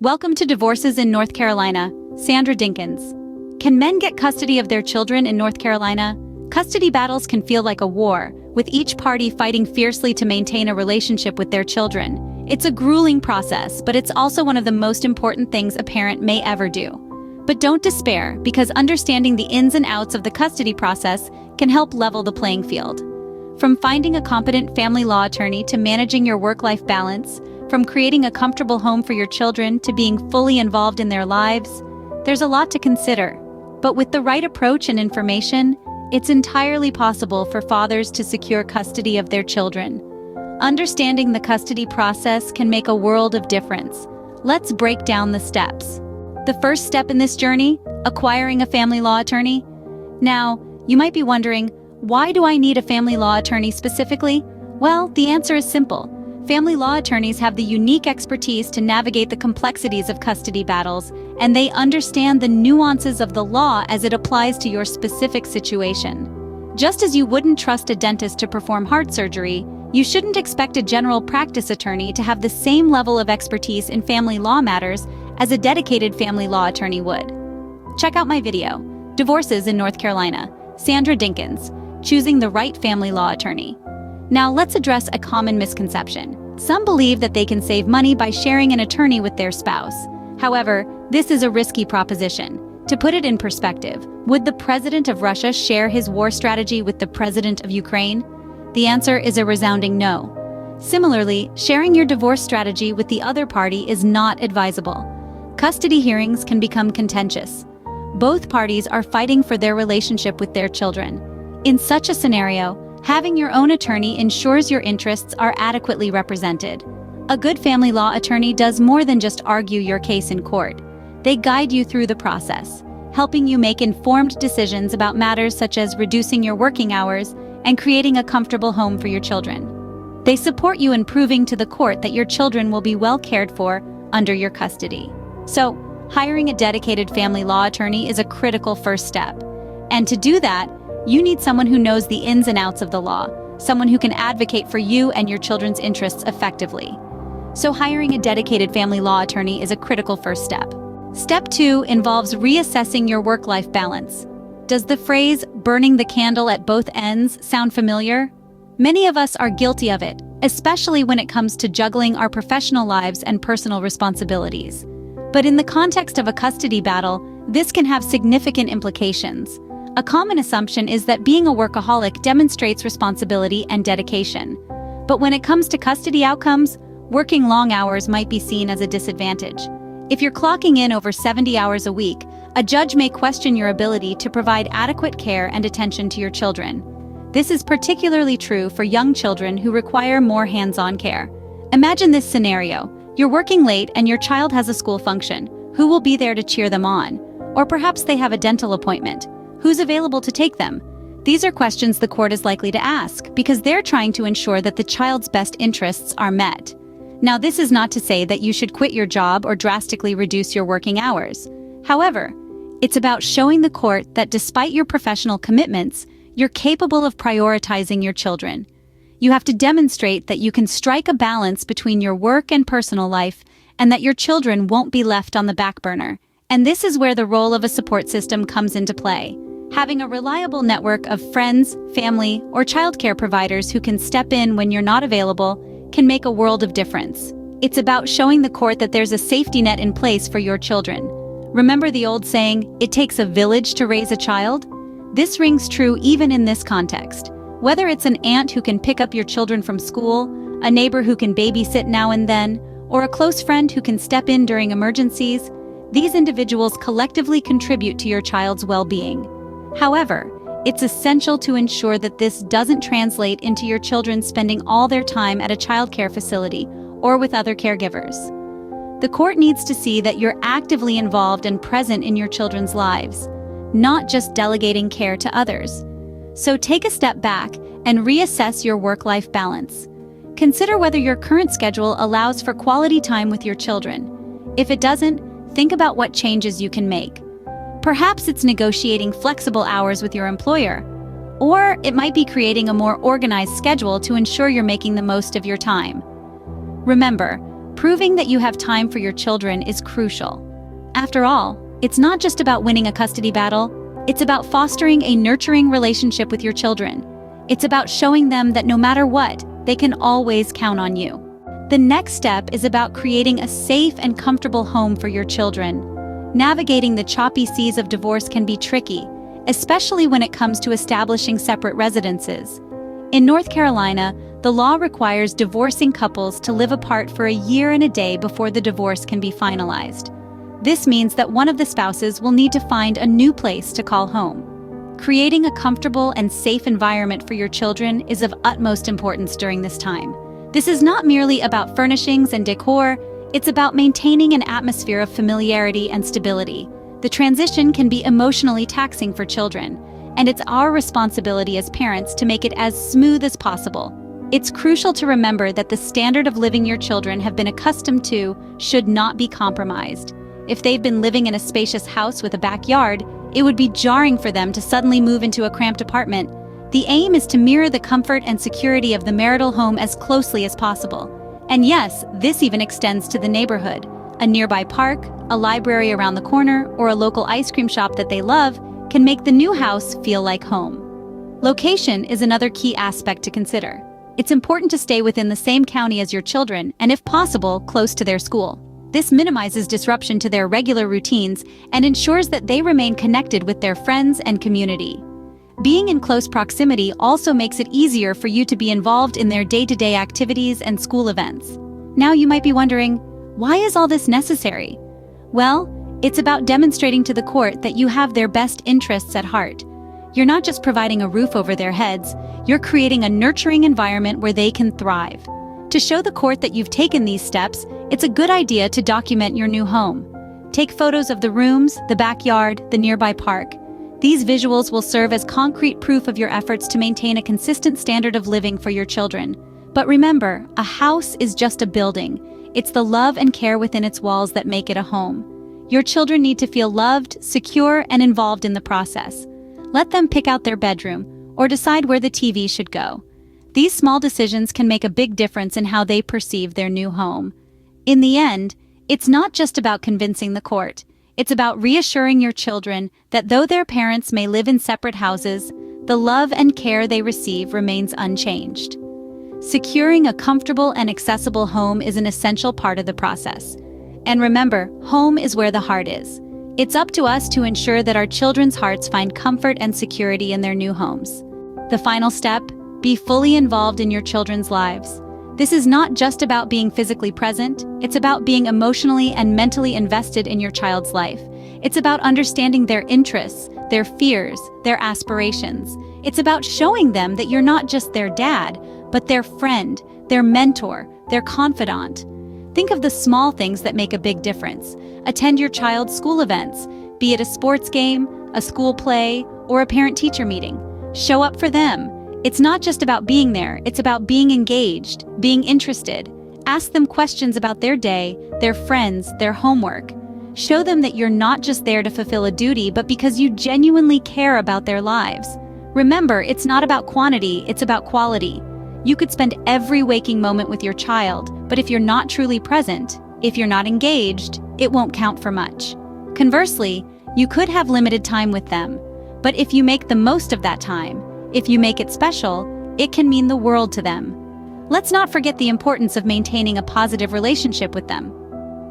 Welcome to Divorces in North Carolina. Sandra Dinkins. Can men get custody of their children in North Carolina? Custody battles can feel like a war, with each party fighting fiercely to maintain a relationship with their children. It's a grueling process, but it's also one of the most important things a parent may ever do. But don't despair, because understanding the ins and outs of the custody process can help level the playing field. From finding a competent family law attorney to managing your work-life balance, from creating a comfortable home for your children to being fully involved in their lives, there's a lot to consider. But with the right approach and information, it's entirely possible for fathers to secure custody of their children. Understanding the custody process can make a world of difference. Let's break down the steps. The first step in this journey, acquiring a family law attorney. Now, you might be wondering, why do I need a family law attorney specifically? Well, the answer is simple. Family law attorneys have the unique expertise to navigate the complexities of custody battles, and they understand the nuances of the law as it applies to your specific situation. Just as you wouldn't trust a dentist to perform heart surgery, you shouldn't expect a general practice attorney to have the same level of expertise in family law matters as a dedicated family law attorney would. Check out my video, Divorces in North Carolina, Sandra Dinkins, Choosing the Right Family Law Attorney. Now let's address a common misconception. Some believe that they can save money by sharing an attorney with their spouse. However, this is a risky proposition. To put it in perspective, would the president of Russia share his war strategy with the president of Ukraine? The answer is a resounding no. Similarly, sharing your divorce strategy with the other party is not advisable. Custody hearings can become contentious. Both parties are fighting for their relationship with their children. In such a scenario, having your own attorney ensures your interests are adequately represented. A good family law attorney does more than just argue your case in court. They guide you through the process, helping you make informed decisions about matters such as reducing your working hours and creating a comfortable home for your children. They support you in proving to the court that your children will be well cared for under your custody. So, hiring a dedicated family law attorney is a critical first step. And to do that, you need someone who knows the ins and outs of the law, someone who can advocate for you and your children's interests effectively. So hiring a dedicated family law attorney is a critical first step. Step 2 involves reassessing your work-life balance. Does the phrase "burning the candle at both ends" sound familiar? Many of us are guilty of it, especially when it comes to juggling our professional lives and personal responsibilities. But in the context of a custody battle, this can have significant implications. A common assumption is that being a workaholic demonstrates responsibility and dedication. But when it comes to custody outcomes, working long hours might be seen as a disadvantage. If you're clocking in over 70 hours a week, a judge may question your ability to provide adequate care and attention to your children. This is particularly true for young children who require more hands-on care. Imagine this scenario. You're working late and your child has a school function. Who will be there to cheer them on? Or perhaps they have a dental appointment. Who's available to take them? These are questions the court is likely to ask because they're trying to ensure that the child's best interests are met. Now, this is not to say that you should quit your job or drastically reduce your working hours. However, it's about showing the court that despite your professional commitments, you're capable of prioritizing your children. You have to demonstrate that you can strike a balance between your work and personal life and that your children won't be left on the back burner. And this is where the role of a support system comes into play. Having a reliable network of friends, family, or childcare providers who can step in when you're not available can make a world of difference. It's about showing the court that there's a safety net in place for your children. Remember the old saying, "It takes a village to raise a child"? This rings true even in this context. Whether it's an aunt who can pick up your children from school, a neighbor who can babysit now and then, or a close friend who can step in during emergencies, these individuals collectively contribute to your child's well-being. However, it's essential to ensure that this doesn't translate into your children spending all their time at a childcare facility or with other caregivers. The court needs to see that you're actively involved and present in your children's lives, not just delegating care to others. So take a step back and reassess your work-life balance. Consider whether your current schedule allows for quality time with your children. If it doesn't, think about what changes you can make. Perhaps it's negotiating flexible hours with your employer, or it might be creating a more organized schedule to ensure you're making the most of your time. Remember, Proving that you have time for your children is crucial. After all, it's not just about winning a custody battle, it's about fostering a nurturing relationship with your children. It's about showing them that no matter what, they can always count on you. The next step is about creating a safe and comfortable home for your children. Navigating the choppy seas of divorce can be tricky, especially when it comes to establishing separate residences. In North Carolina, the law requires divorcing couples to live apart for a year and a day before the divorce can be finalized. This means that one of the spouses will need to find a new place to call home. Creating a comfortable and safe environment for your children is of utmost importance during this time. This is not merely about furnishings and decor, it's about maintaining an atmosphere of familiarity and stability. The transition can be emotionally taxing for children, and it's our responsibility as parents to make it as smooth as possible. It's crucial to remember that the standard of living your children have been accustomed to should not be compromised. If they've been living in a spacious house with a backyard, it would be jarring for them to suddenly move into a cramped apartment. The aim is to mirror the comfort and security of the marital home as closely as possible. And yes, this even extends to the neighborhood. A nearby park, a library around the corner, or a local ice cream shop that they love can make the new house feel like home. Location is another key aspect to consider. It's important to stay within the same county as your children and, if possible, close to their school. This minimizes disruption to their regular routines and ensures that they remain connected with their friends and community. Being in close proximity also makes it easier for you to be involved in their day-to-day activities and school events. Now you might be wondering, why is all this necessary? Well, it's about demonstrating to the court that you have their best interests at heart. You're not just providing a roof over their heads, you're creating a nurturing environment where they can thrive. To show the court that you've taken these steps, it's a good idea to document your new home. Take photos of the rooms, the backyard, the nearby park. These visuals will serve as concrete proof of your efforts to maintain a consistent standard of living for your children. But remember, a house is just a building. It's the love and care within its walls that make it a home. Your children need to feel loved, secure, and involved in the process. Let them pick out their bedroom or decide where the TV should go. These small decisions can make a big difference in how they perceive their new home. In the end, it's not just about convincing the court. It's about reassuring your children that though their parents may live in separate houses, the love and care they receive remains unchanged. Securing a comfortable and accessible home is an essential part of the process. And remember, home is where the heart is. It's up to us to ensure that our children's hearts find comfort and security in their new homes. The final step: be fully involved in your children's lives. This is not just about being physically present, it's about being emotionally and mentally invested in your child's life. It's about understanding their interests, their fears, their aspirations. It's about showing them that you're not just their dad, but their friend, their mentor, their confidant. Think of the small things that make a big difference. Attend your child's school events, be it a sports game, a school play, or a parent-teacher meeting. Show up for them. It's not just about being there, it's about being engaged, being interested. Ask them questions about their day, their friends, their homework. Show them that you're not just there to fulfill a duty, but because you genuinely care about their lives. Remember, it's not about quantity, it's about quality. You could spend every waking moment with your child, but if you're not truly present, if you're not engaged, it won't count for much. Conversely, you could have limited time with them, but if you make the most of that time, if you make it special, it can mean the world to them. Let's not forget the importance of maintaining a positive relationship with them.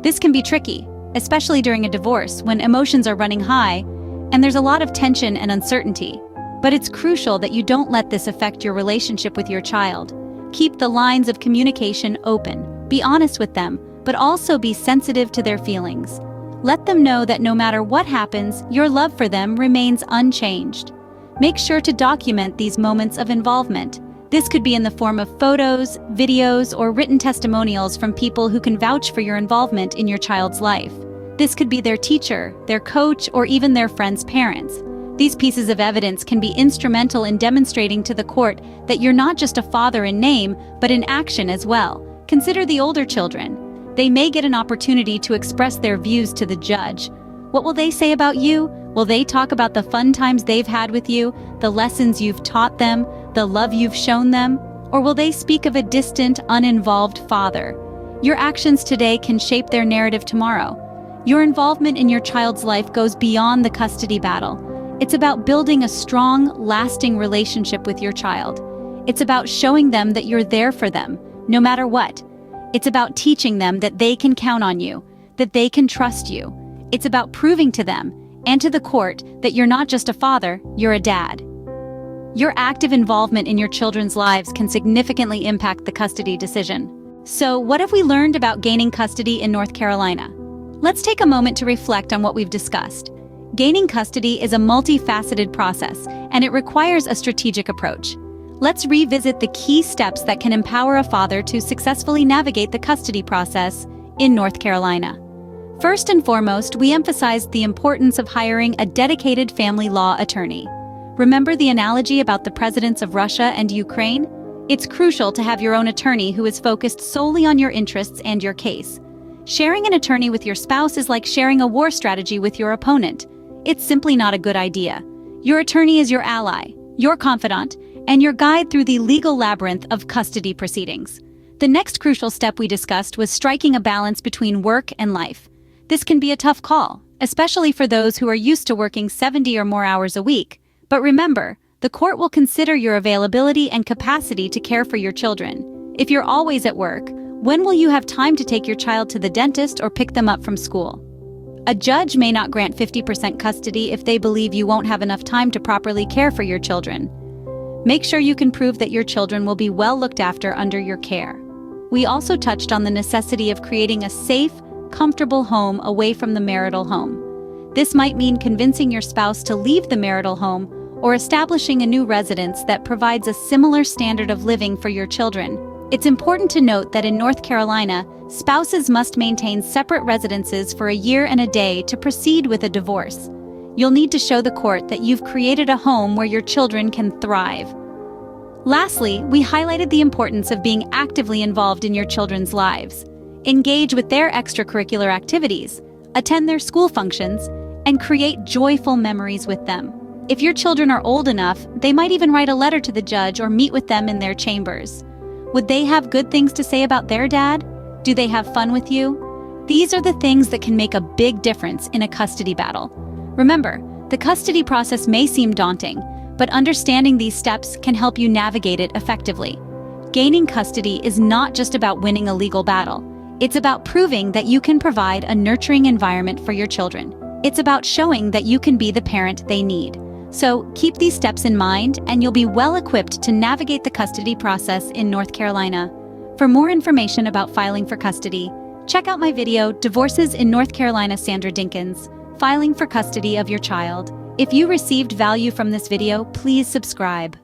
This can be tricky, especially during a divorce when emotions are running high and there's a lot of tension and uncertainty. But it's crucial that you don't let this affect your relationship with your child. Keep the lines of communication open. Be honest with them, but also be sensitive to their feelings. Let them know that no matter what happens, your love for them remains unchanged. Make sure to document these moments of involvement. This could be in the form of photos, videos, or written testimonials from people who can vouch for your involvement in your child's life. This could be their teacher, their coach, or even their friends' parents. These pieces of evidence can be instrumental in demonstrating to the court that you're not just a father in name, but in action as well. Consider the older children. They may get an opportunity to express their views to the judge. What will they say about you? Will they talk about the fun times they've had with you, the lessons you've taught them, the love you've shown them? Or will they speak of a distant, uninvolved father? Your actions today can shape their narrative tomorrow. Your involvement in your child's life goes beyond the custody battle. It's about building a strong, lasting relationship with your child. It's about showing them that you're there for them, no matter what. It's about teaching them that they can count on you, that they can trust you. It's about proving to them and to the court that you're not just a father, you're a dad. Your active involvement in your children's lives can significantly impact the custody decision. So, what have we learned about gaining custody in North Carolina? Let's take a moment to reflect on what we've discussed. Gaining custody is a multifaceted process, and it requires a strategic approach. Let's revisit the key steps that can empower a father to successfully navigate the custody process in North Carolina. First and foremost, we emphasized the importance of hiring a dedicated family law attorney. Remember the analogy about the presidents of Russia and Ukraine? It's crucial to have your own attorney who is focused solely on your interests and your case. Sharing an attorney with your spouse is like sharing a war strategy with your opponent. It's simply not a good idea. Your attorney is your ally, your confidant, and your guide through the legal labyrinth of custody proceedings. The next crucial step we discussed was striking a balance between work and life. This can be a tough call, especially for those who are used to working 70 or more hours a week. But remember, the court will consider your availability and capacity to care for your children. If you're always at work, when will you have time to take your child to the dentist or pick them up from school? A judge may not grant 50% custody if they believe you won't have enough time to properly care for your children. Make sure you can prove that your children will be well looked after under your care. We also touched on the necessity of creating a safe, comfortable home away from the marital home. This might mean convincing your spouse to leave the marital home or establishing a new residence that provides a similar standard of living for your children. It's important to note that in North Carolina, spouses must maintain separate residences for a year and a day to proceed with a divorce. You'll need to show the court that you've created a home where your children can thrive. Lastly, we highlighted the importance of being actively involved in your children's lives. Engage with their extracurricular activities, attend their school functions, and create joyful memories with them. If your children are old enough, they might even write a letter to the judge or meet with them in their chambers. Would they have good things to say about their dad? Do they have fun with you? These are the things that can make a big difference in a custody battle. Remember, the custody process may seem daunting, but understanding these steps can help you navigate it effectively. Gaining custody is not just about winning a legal battle. It's about proving that you can provide a nurturing environment for your children. It's about showing that you can be the parent they need. So keep these steps in mind, and you'll be well equipped to navigate the custody process in North Carolina. For more information about filing for custody, check out my video, Divorces in North Carolina, Sandra Dinkins, Filing for Custody of Your Child. If you received value from this video, please subscribe.